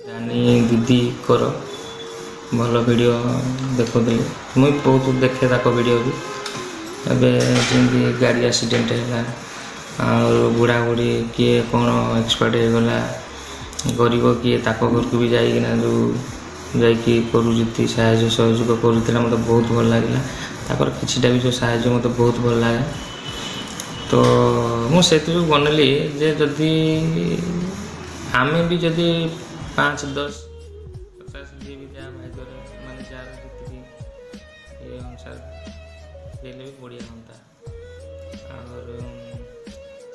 रानी दीदी कर भल वीडियो देखुली मुई बहुत देखे ताको वीडियो भी एवं जमी गाड़ी एक्सीडेंट है और बुढ़ा बुढ़ी किए कौन एक्सपर्ट हो गला गरीब किए ताको घर को भी जाइना जो जाकि करुँच साहय सहयोग करूला मत बहुत भल लगे ताकर किछिटा भी जो साहय मत बहुत भल लगे तो मुझे बनली जे जदि आम भी जदि 5, 10, 50 जी भी जहाँ भाग्य मान जार ये अनुसार देले भी बढ़िया हाँ और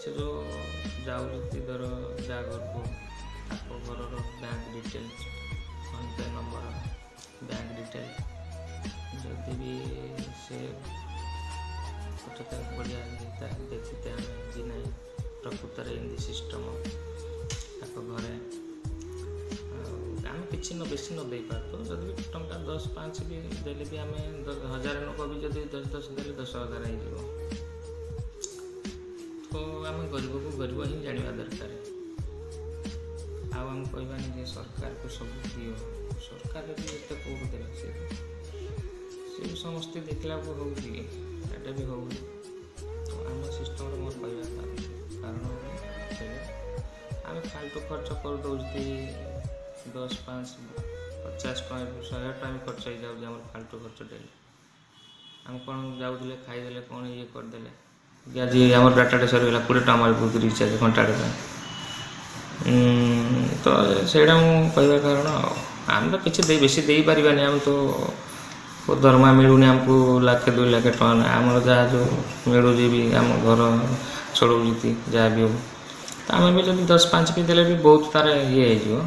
से जो जाऊँ धर जा घर को घर बैंक डिटेल्स फोन पे नंबर बैंक डिटेल जदि भी से फोटो बढ़िया देखते हैं कि नहीं प्रकृत एमती सिस्टम घरे आम कि बेसी न दे पार जदि टंका 10, 5 भी देले भी आम 1000 लोक भी जब 10 देले 10,000 हो तो आम गरीब को गरीब ही जाना दरकार आम कहबानी जे सरकार को सब दियो सरकार भी एत कौन देला से समस्ते देखला को होटा भी हो तो आम सिस्टम मोर कहवा कारण आम फालतू खर्च कर दौती 10, 5, 50 टका 100 टका भी खर्च हो जाए फालतू खर्च डेली आम कौन जाऊे खाईदे कौन ये करदे आज आम डाटा सरीगला 20 टका मार रिचार्ज घंटाटे तो सहीटा मुझे कारण आम तो किसी बेसी दे पारानी आम तो दरमा मिलूनी आमको 1,00,000 2 लाख टका आम जहाँ जो मिलूँ भी आम घर चलाऊँ जहाँ भी हो तो आम भी जब 10, 5 भी देले भी बहुत तार ये हो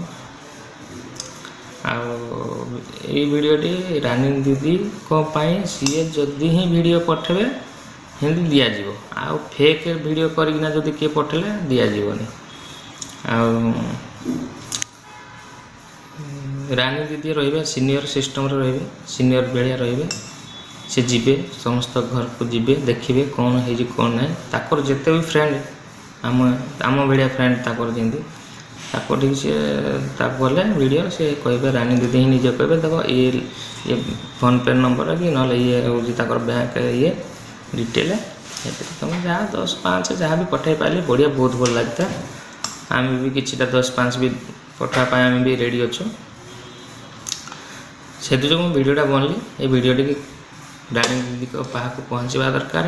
वीडियोटी रानी दीदी सी जदि ही वीडियो पठेबे हिंदी दिज्व आ फेक वीडियो करना जदि किए पठेले दिज्वनी रानी दीदी रे सीनियर सिस्टम रे सीनियर बेलिया रे से जीवे समस्त घर को जीवे देखिए कौन है कौन ना ताकर जिते भी फ्रेंड आम भाया फ्रेंड ताकर जमी ताको ठीक से गले वीडियो से कहे रानी दीदी ही निजे कहे देखो ये फोन पे नंबर कि ना ये हूँ बैंक ये डिटेल तुम जहाँ 10, 5 जहाँ भी पठाई पारे बढ़िया बहुत भल लगता आम भी कि 10, 5 भी पठापा आम भी रेडी अच्छु से जो वीडियोटा बनली ये वीडियोटी रानी दीदी को पाक पहुँचवा दरकार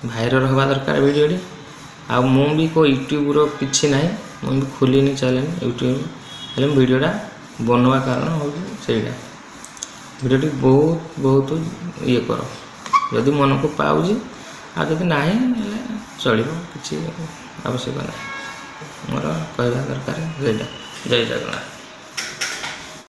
भाइरल हवा दरकार वीडियोटी आ मु भी को यूट्यूब रो किछि ना मुझे खोलनी चैनल यूट्यूब हेल्ले वीडियोटा बनवा कारण हूँ से वीडियोटी बहुत बहुत ये कर जदि मन को पाऊँ आदि ना चलो कि आवश्यक ना मोर कहवा दरकार जय जगन्नाथ।